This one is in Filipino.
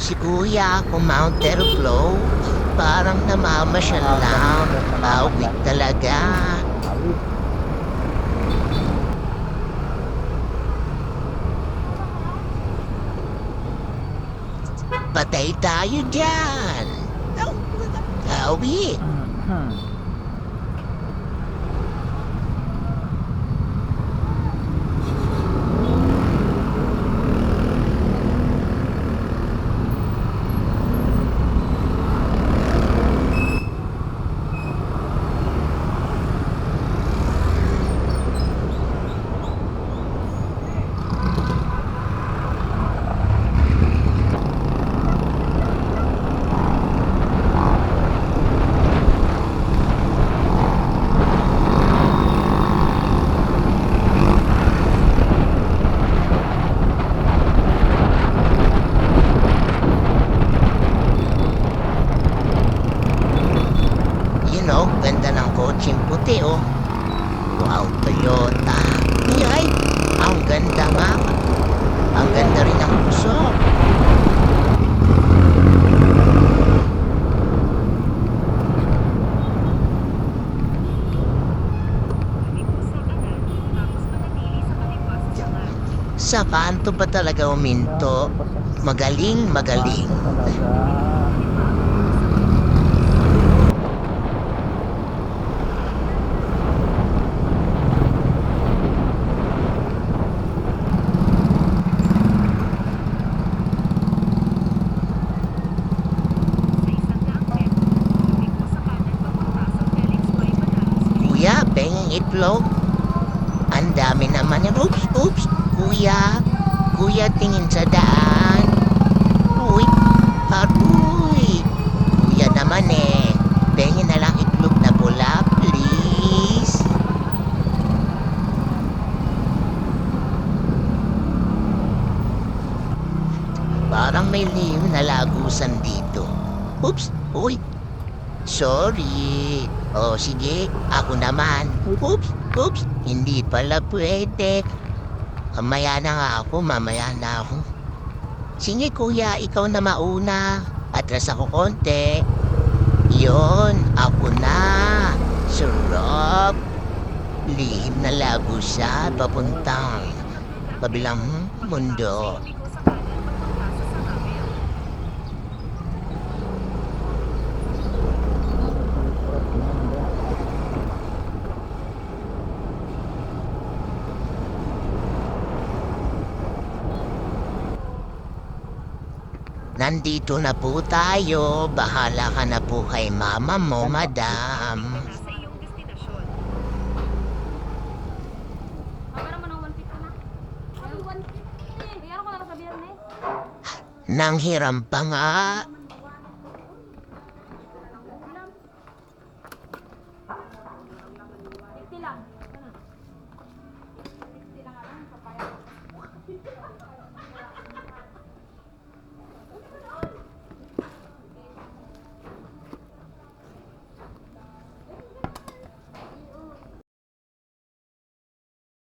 si Kuya, kumounter flow. Parang namamasyal lang. Awit talaga. Patay tayo dyan. Awit. Ganda ng kotseng puti, oh. Wow, Toyota. Ay, ang ganda nga. Ang ganda rin ng puso. Sa kanto ba talaga uminto? Magaling, magaling. Kuya, penging itlog. Ang dami naman yan. Oops, oops. Kuya, kuya, tingin sa daan. Uy, aruy. Kuya naman eh. Pengin na lang itlog na pula, please. Parang may lihim na lagusan dito. Oops, uy. Sorry. O sige, ako naman. Oops, oops. Hindi pala pwede. Mamaya na nga ako, mamaya na ako. Sige kuya, ikaw na mauna. Atras ako konti. Yon, ako na. Sarap. Lihim na lagusan papuntang kabilang mundo. Nandito na po tayo. Bahala ka na po kay mama mo, madam. Sa iyong destinasyon. Para mo ng 150 na? Ay, 150. Iyan ko lang sa biyernes. Nanghiram pa nga.